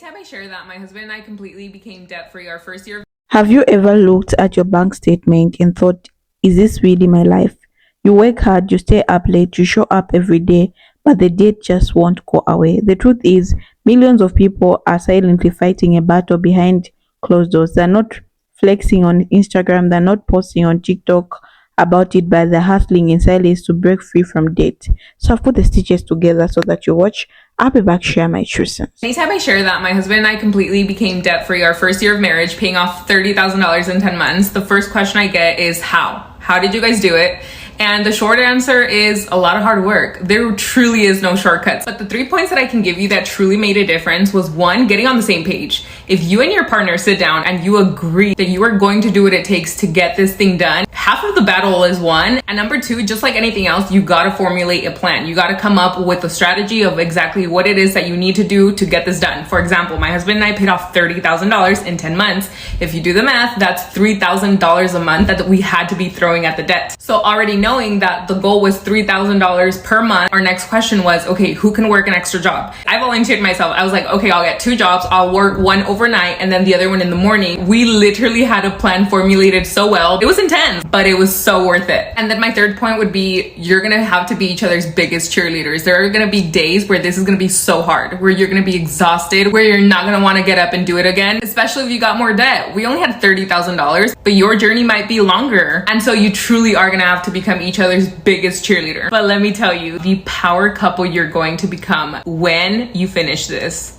Anytime I share that my husband and I completely became debt-free our first year. Have you ever looked at your bank statement and thought, is this really my life? You work hard, you stay up late, you show up every day, but the date just won't go away. The truth is, millions of people are silently fighting a battle behind closed doors. They're not flexing on Instagram, they're not posting on TikTok about it, but they're hustling in silence to break free from debt. So I've put the stitches together so that you watch. I'll be back, share my true sense. Anytime I share that my husband and I completely became debt-free our first year of marriage, paying off $30,000 in 10 months, the first question I get is how? How did you guys do it? And the short answer is a lot of hard work. There truly is no shortcuts. But the 3 points that I can give you that truly made a difference was, one, getting on the same page. If you and your partner sit down and you agree that you are going to do what it takes to get this thing done, half of the battle is won. And number two, just like anything else, you gotta formulate a plan. You gotta come up with a strategy of exactly what it is that you need to do to get this done. For example, my husband and I paid off $30,000 in 10 months. If you do the math, that's $3,000 a month that we had to be throwing at the debt. So already knowing that the goal was $3,000 per month, our next question was, okay, who can work an extra job? I volunteered myself. I was like, okay, I'll get 2 jobs. I'll work one overnight and then the other one in the morning. We literally had a plan formulated so well. It was intense, but it was so worth it. And then my third point would be, you're gonna have to be each other's biggest cheerleaders. There are gonna be days where this is gonna be so hard, where you're gonna be exhausted, where you're not gonna wanna get up and do it again, especially if you got more debt. We only had $30,000, but your journey might be longer. And so you truly are gonna have to become each other's biggest cheerleader. But let me tell you, the power couple you're going to become when you finish this,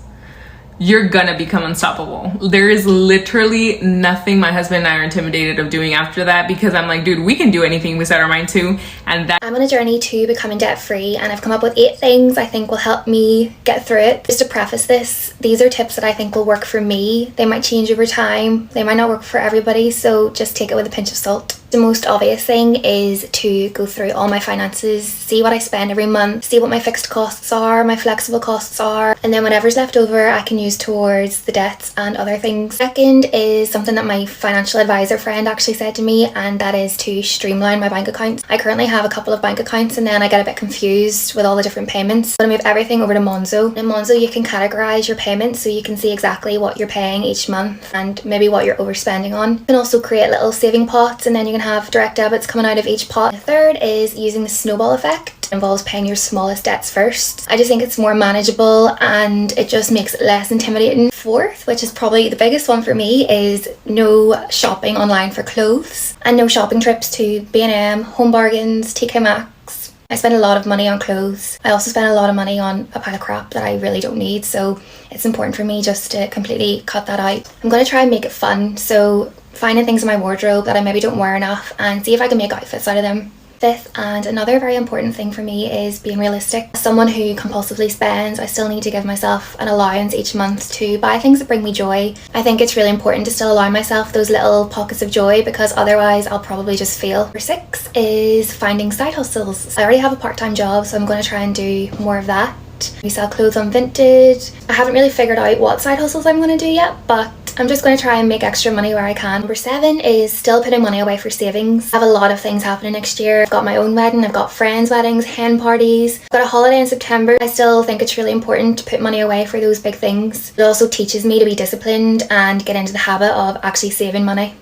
you're gonna become unstoppable. There is literally nothing my husband and I are intimidated of doing after that, because I'm like, dude, we can do anything we set our mind to. And that I'm on a journey to becoming debt free, and I've come up with 8 things I think will help me get through it. Just to preface this, these are tips that I think will work for me. They might change over time, they might not work for everybody, so just take it with a pinch of salt. The most obvious thing is to go through all my finances, see what I spend every month, see what my fixed costs are, my flexible costs are, and then whatever's left over I can use towards the debts and other things. Second is something that my financial advisor friend actually said to me, and that is to streamline my bank accounts. I currently have a couple of bank accounts and then I get a bit confused with all the different payments. I'm gonna move everything over to Monzo. In Monzo you can categorize your payments so you can see exactly what you're paying each month and maybe what you're overspending on. You can also create little saving pots, and then you can have direct debits coming out of each pot. The third is using the snowball effect. It involves paying your smallest debts first. I just think it's more manageable and it just makes it less intimidating. Fourth, which is probably the biggest one for me, is no shopping online for clothes and no shopping trips to B&M, Home Bargains, TK Maxx. I spend a lot of money on clothes. I also spend a lot of money on a pile of crap that I really don't need, so it's important for me just to completely cut that out. I'm going to try and make it fun, so finding things in my wardrobe that I maybe don't wear enough and see if I can make outfits out of them. Fifth, and another very important thing for me, is being realistic. As someone who compulsively spends, I still need to give myself an allowance each month to buy things that bring me joy. I think it's really important to still allow myself those little pockets of joy, because otherwise I'll probably just fail. Number 6 is finding side hustles. I already have a part-time job, so I'm going to try and do more of that. We sell clothes on Vinted. I haven't really figured out what side hustles I'm going to do yet, but I'm just going to try and make extra money where I can. Number 7 is still putting money away for savings. I have a lot of things happening next year. I've got my own wedding, I've got friends' weddings, hen parties. I've got a holiday in September. I still think it's really important to put money away for those big things. It also teaches me to be disciplined and get into the habit of actually saving money.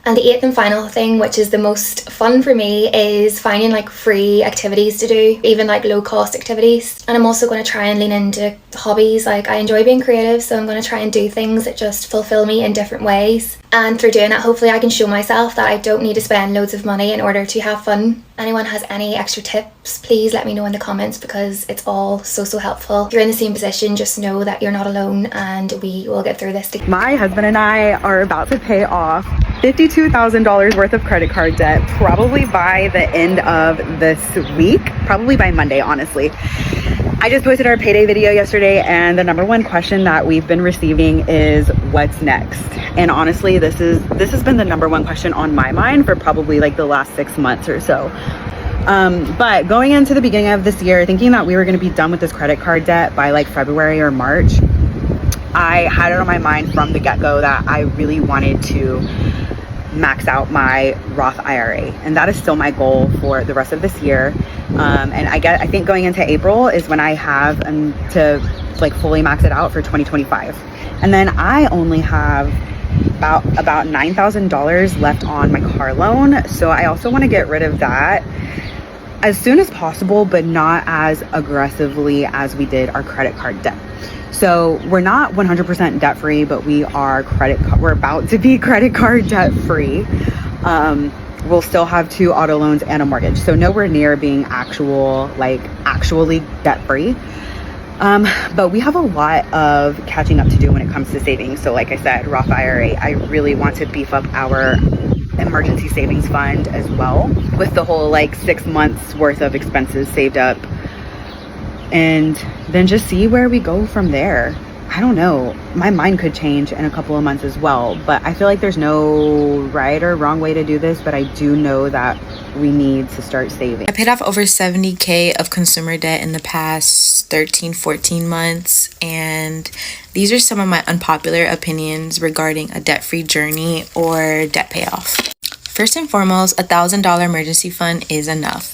And the 8th and final thing, which is the most fun for me, is finding like free activities to do, even like low cost activities. And I'm also going to try and lean into hobbies. Like, I enjoy being creative, so I'm going to try and do things that just fulfill me in different ways. And through doing that, hopefully I can show myself that I don't need to spend loads of money in order to have fun. Anyone has any extra tips, please let me know in the comments, because it's all so helpful. If you're in the same position, just know that you're not alone and we will get through this together. My husband and I are about to pay off $52,000 worth of credit card debt, probably by the end of this week, probably by Monday, honestly. I just posted our payday video yesterday, and the number one question that we've been receiving is what's next. And honestly, this has been the number one question on my mind for probably like the last 6 months or so. But going into the beginning of this year, thinking that we were going to be done with this credit card debt by like February or March, I had it on my mind from the get-go that I really wanted to max out my Roth IRA, and that is still my goal for the rest of this year. And I think going into April is when I have to like fully max it out for 2025. And then I only have about $9,000 left on my car loan, so I also want to get rid of that as soon as possible, but not as aggressively as we did our credit card debt. So we're not 100% debt free, but we're about to be credit card debt free. We'll still have 2 auto loans and a mortgage, so nowhere near being actually debt free. But we have a lot of catching up to do when it comes to savings. So like I said, Roth IRA, I really want to beef up our emergency savings fund as well, with the whole 6 months worth of expenses saved up, and then just see where we go from there. I don't know, my mind could change in a couple of months as well, but I feel like there's no right or wrong way to do this, but I do know that we need to start saving. I paid off over $70,000 of consumer debt in the past 13-14 months, and these are some of my unpopular opinions regarding a debt-free journey or debt payoff. First and foremost, $1,000 emergency fund is enough.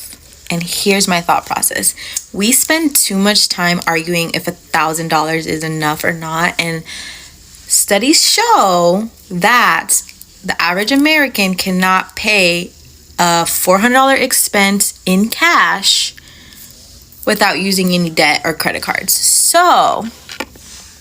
And here's my thought process. We spend too much time arguing if $1,000 is enough or not, and studies show that the average American cannot pay a $400 expense in cash without using any debt or credit cards. So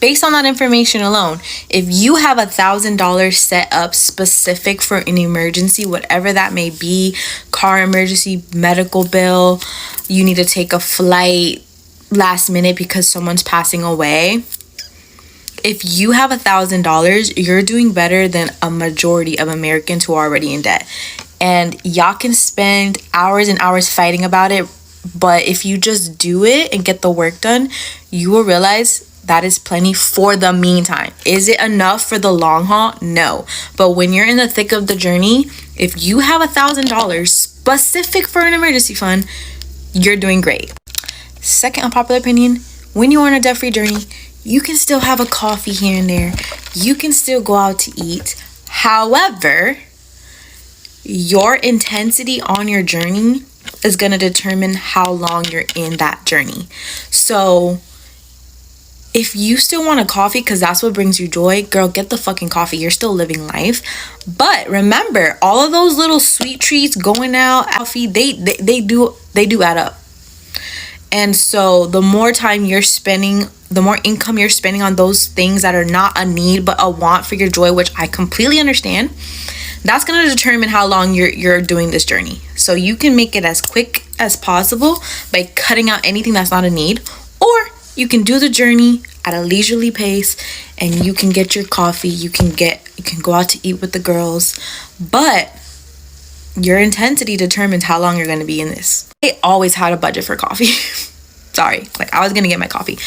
based on that information alone, if you have $1,000 set up specific for an emergency, whatever that may be, car emergency, medical bill, you need to take a flight last minute because someone's passing away, if you have $1,000, you're doing better than a majority of Americans who are already in debt. And y'all can spend hours and hours fighting about it, but if you just do it and get the work done, you will realize that is plenty for the meantime. Is it enough for the long haul? No. But when you're in the thick of the journey, if you have $1,000 specific for an emergency fund, you're doing great. Second unpopular opinion, when you're on a debt-free journey, you can still have a coffee here and there. You can still go out to eat. However, your intensity on your journey is going to determine how long you're in that journey. So if you still want a coffee because that's what brings you joy, girl, get the fucking coffee. You're still living life. But remember, all of those little sweet treats, going out, coffee, they do add up. And so the more time you're spending, the more income you're spending on those things that are not a need but a want for your joy, which I completely understand, that's going to determine how long you're doing this journey. So you can make it as quick as possible by cutting out anything that's not a need, or you can do the journey at a leisurely pace and you can get your coffee, you can go out to eat with the girls, but your intensity determines how long you're going to be in this. I always had a budget for coffee. Sorry, I was going to get my coffee.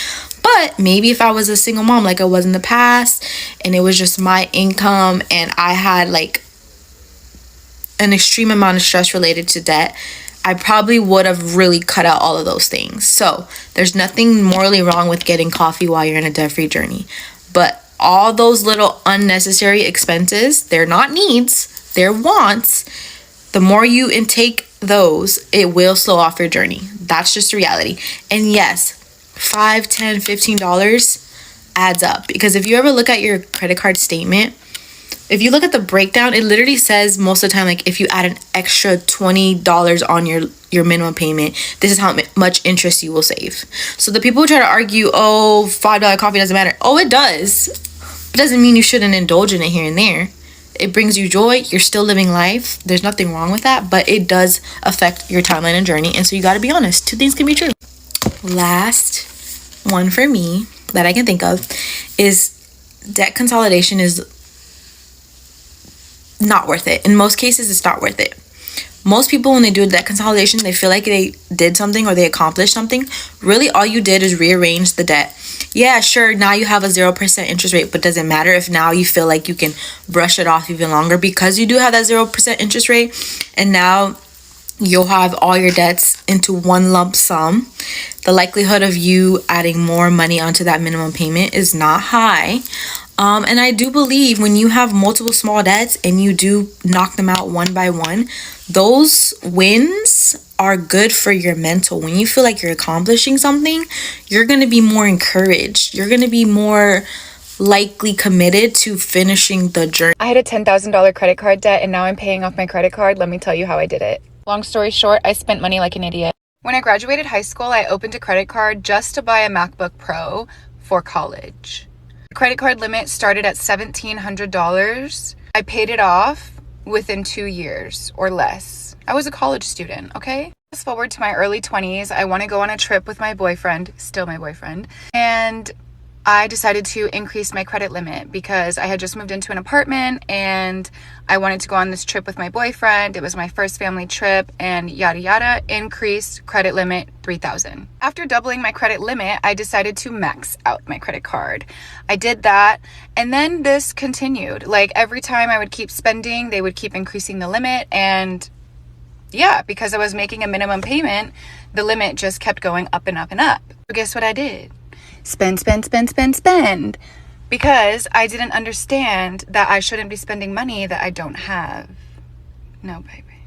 But maybe if I was a single mom like I was in the past and it was just my income and I had an extreme amount of stress related to debt, I probably would have really cut out all of those things. So there's nothing morally wrong with getting coffee while you're in a debt-free journey. But all those little unnecessary expenses, they're not needs, they're wants. The more you intake those, it will slow off your journey. That's just the reality. And yes, $5, $10, $15 adds up. Because if you ever look at your credit card statement, if you look at the breakdown, it literally says most of the time, if you add an extra $20 on your minimum payment, this is how much interest you will save. So the people who try to argue, oh, $5 coffee doesn't matter. Oh, it does. It doesn't mean you shouldn't indulge in it here and there. It brings you joy. You're still living life. There's nothing wrong with that, but it does affect your timeline and journey. And so you got to be honest. Two things can be true. Last one for me that I can think of is debt consolidation is not worth it. In most cases, it's not worth it. Most people, when they do debt consolidation, they feel like they did something or they accomplished something. Really, all you did is rearrange the debt. Yeah, sure, now you have a 0% interest rate, but does it matter if now you feel like you can brush it off even longer because you do have that 0% interest rate, and now you'll have all your debts into one lump sum? The likelihood of you adding more money onto that minimum payment is not high. And I do believe when you have multiple small debts and you do knock them out one by one, those wins are good for your mental. When you feel like you're accomplishing something, you're going to be more encouraged. You're going to be more likely committed to finishing the journey. I had a $10,000 credit card debt and now I'm paying off my credit card. Let me tell you how I did it. Long story short, I spent money like an idiot. When I graduated high school, I opened a credit card just to buy a MacBook Pro for college. The credit card limit started at $1,700. I paid it off within 2 years or less. I was a college student, okay? Fast forward to my early 20s, I want to go on a trip with my boyfriend, still my boyfriend, and I decided to increase my credit limit because I had just moved into an apartment and I wanted to go on this trip with my boyfriend. It was my first family trip and yada yada. Increased credit limit $3,000. After doubling my credit limit, I decided to max out my credit card. I did that and then this continued. Like every time I would keep spending, they would keep increasing the limit, and yeah, because I was making a minimum payment, the limit just kept going up and up and up. So guess what I did? Spend. Because I didn't understand that I shouldn't be spending money that I don't have. No, baby.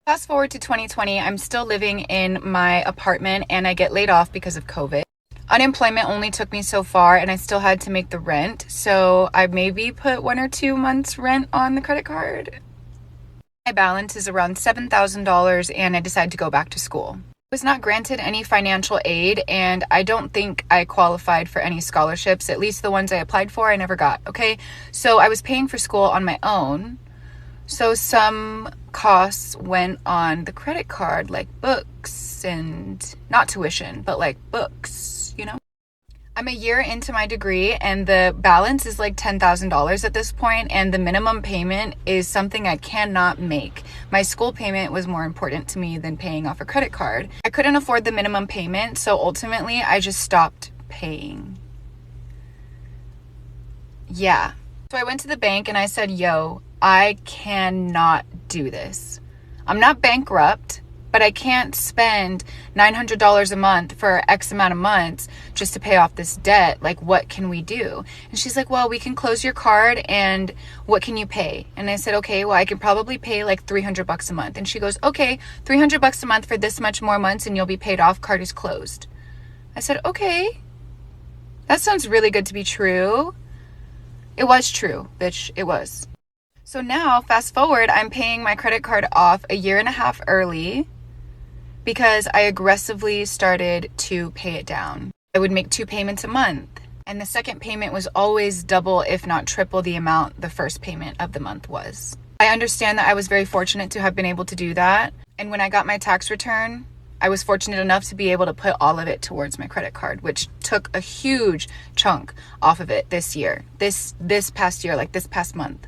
Fast forward to 2020, I'm still living in my apartment and I get laid off because of COVID. Unemployment only took me so far and I still had to make the rent. So I maybe put 1 or 2 months rent on the credit card. My balance is around $7,000 and I decided to go back to school. I was not granted any financial aid and I don't think I qualified for any scholarships. At least the ones I applied for, I never got, okay? So I was paying for school on my own. So some costs went on the credit card, like books and not tuition, but like books, you know? I'm a year into my degree and the balance is like $10,000 at this point, and the minimum payment is something I cannot make. My school payment was more important to me than paying off a credit card. I couldn't afford the minimum payment, so ultimately I just stopped paying. Yeah. So I went to the bank and I said, yo, I cannot do this. I'm not bankrupt, but I can't spend $900 a month for X amount of months just to pay off this debt. Like, what can we do? And she's like, well, we can close your card and what can you pay? And I said, okay, well, I can probably pay like $300 a month. And she goes, okay, $300 a month for this much more months and you'll be paid off. Card is closed. I said, okay, that sounds really good to be true. It was true, bitch. It was. So now, fast forward, I'm paying my credit card off a year and a half early because I aggressively started to pay it down. I would make 2 payments a month, and the second payment was always double, if not triple, the amount the first payment of the month was. I understand that I was very fortunate to have been able to do that, and when I got my tax return, I was fortunate enough to be able to put all of it towards my credit card, which took a huge chunk off of it this year, this past year, like this past month.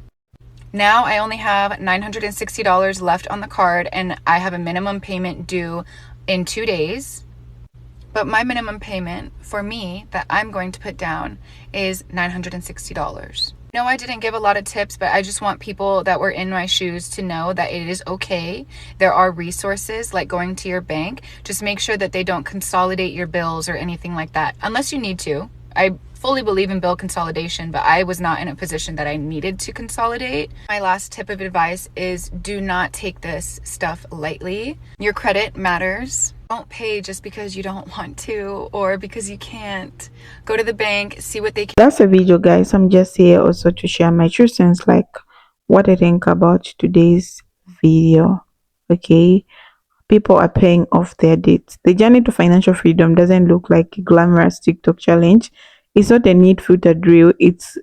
Now I only have $960 left on the card and I have a minimum payment due in 2 days. But my minimum payment for me that I'm going to put down is $960. No, I didn't give a lot of tips, but I just want people that were in my shoes to know that it is okay. There are resources like going to your bank. Just make sure that they don't consolidate your bills or anything like that, unless you need to. I fully believe in bill consolidation, but I was not in a position that I needed to consolidate. My last tip of advice is do not take this stuff lightly. Your credit matters. Don't pay just because you don't want to or because you can't. Go to the bank, see what they can. That's a video, guys. I'm just here also to share my true sense, like what I think about today's video. Okay, people are paying off their debts. The journey to financial freedom doesn't look like a glamorous TikTok challenge. It's not a neat filter drill. It's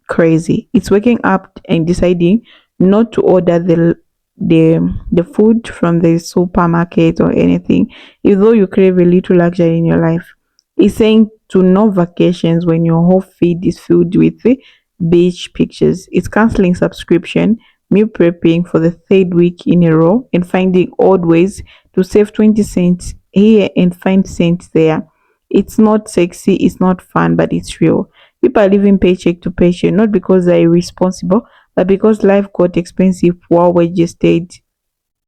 crazy. It's waking up and deciding not to order the food from the supermarket or anything, even though you crave a little luxury in your life. It's saying to no vacations when your whole feed is filled with beach pictures. It's canceling subscription, meal prepping for the third week in a row, and finding odd ways to save 20 cents here and find cents there. It's not sexy, it's not fun, but it's real. People are living paycheck to paycheck, not because they're irresponsible, but because life got expensive while wages stayed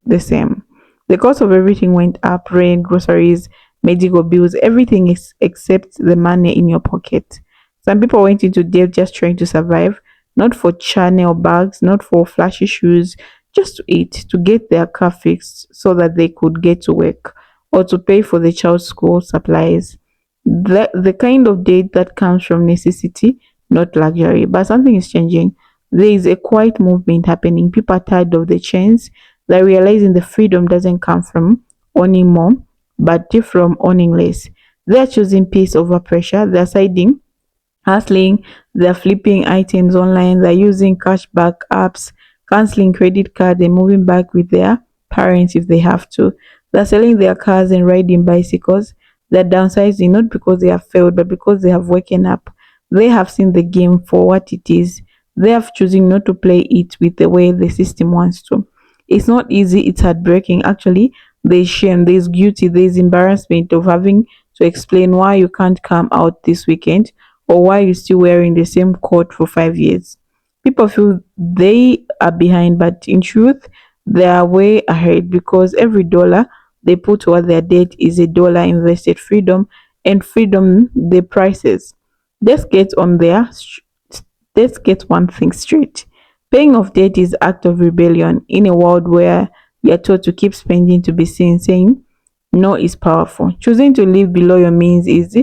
the same. The cost of everything went up: rent, groceries, medical bills, everything is except the money in your pocket. Some people went into debt just trying to survive, not for Chanel bags, not for flashy shoes, just to eat, to get their car fixed so that they could get to work or to pay for the child's school supplies. The kind of debt that comes from necessity, not luxury. But something is changing. There is a quiet movement happening. People are tired of the chains. They're realizing the freedom doesn't come from owning more, but from owning less. They're choosing peace over pressure. They're siding hustling, they're flipping items online, they're using cashback apps, canceling credit cards, and moving back with their parents if they have to. They're selling their cars and riding bicycles. They're downsizing not because they have failed, but because they have woken up. They have seen the game for what it is. They have choosing not to play it with the way the system wants to. It's not easy, it's heartbreaking. Actually, there's shame, there's guilty, there's embarrassment of having to explain why you can't come out this weekend or why you're still wearing the same coat for 5 years. People feel they are behind, but in truth, they are way ahead because every dollar they put toward their debt is a dollar invested freedom, and freedom the prices. Let's get on there. Let's get one thing straight. Paying off debt is act of rebellion in a world where you're told to keep spending to be seen. Saying no is powerful. Choosing to live below your means is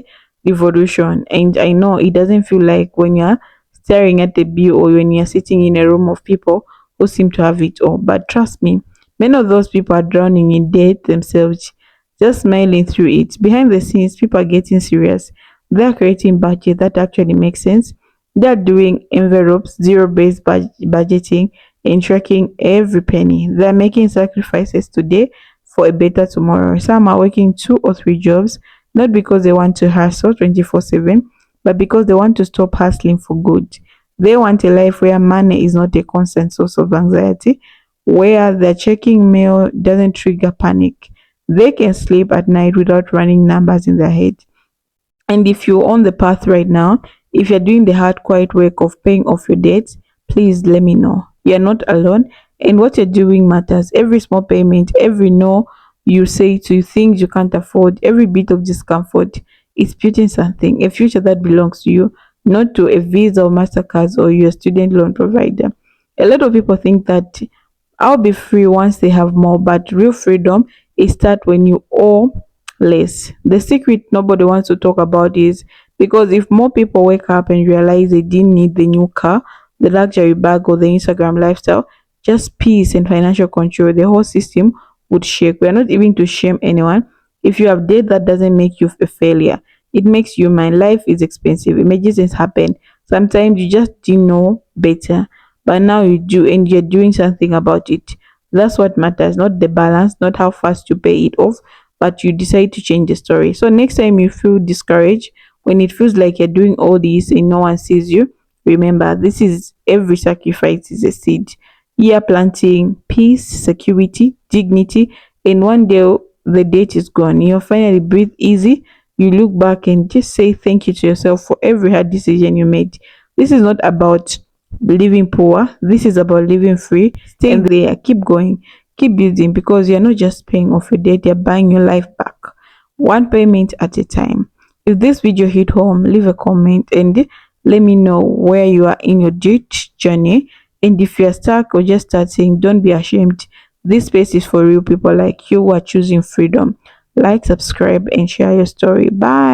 revolution. And I know it doesn't feel like when you're staring at a bill or when you're sitting in a room of people who seem to have it all. But trust me, many of those people are drowning in debt themselves, just smiling through it. Behind the scenes, people are getting serious. They're creating budget that actually makes sense. They're doing envelopes, zero-based budgeting, and tracking every penny. They're making sacrifices today for a better tomorrow. Some are working 2 or 3 jobs, not because they want to hustle 24/7, but because they want to stop hustling for good. They want a life where money is not a constant source of anxiety, where their checking mail doesn't trigger panic. They can sleep at night without running numbers in their head. And if you're on the path right now, if you're doing the hard, quiet work of paying off your debts, please let me know. You're not alone, and what you're doing matters. Every small payment, every no you say to things you can't afford, every bit of discomfort is building something, a future that belongs to you, not to a Visa or MasterCard or your student loan provider. A lot of people think that I'll be free once they have more, but real freedom is start when you owe less. The secret nobody wants to talk about is because if more people wake up and realize they didn't need the new car, the luxury bag, or the Instagram lifestyle, just peace and financial control, the whole system would shake. We are not even to shame anyone. If you have debt, that doesn't make you a failure. It makes you human. Life is expensive. Emergencies happen. Sometimes you just didn't know better, but now you do, and you're doing something about it. That's what matters, not the balance, not how fast you pay it off, but you decide to change the story. So next time you feel discouraged, when it feels like you're doing all this and no one sees you, remember this is every sacrifice is a seed. You're planting peace, security, dignity, and one day the date is gone. You'll finally breathe easy. You look back and just say thank you to yourself for every hard decision you made. This is not about living poor. This is about living free. Stay there. Keep going. Keep building because you're not just paying off your debt. You're buying your life back, one payment at a time. If this video hit home, leave a comment and let me know where you are in your debt journey. And if you're stuck or just starting, don't be ashamed. This space is for real people like you who are choosing freedom. Like, subscribe, and share your story. Bye.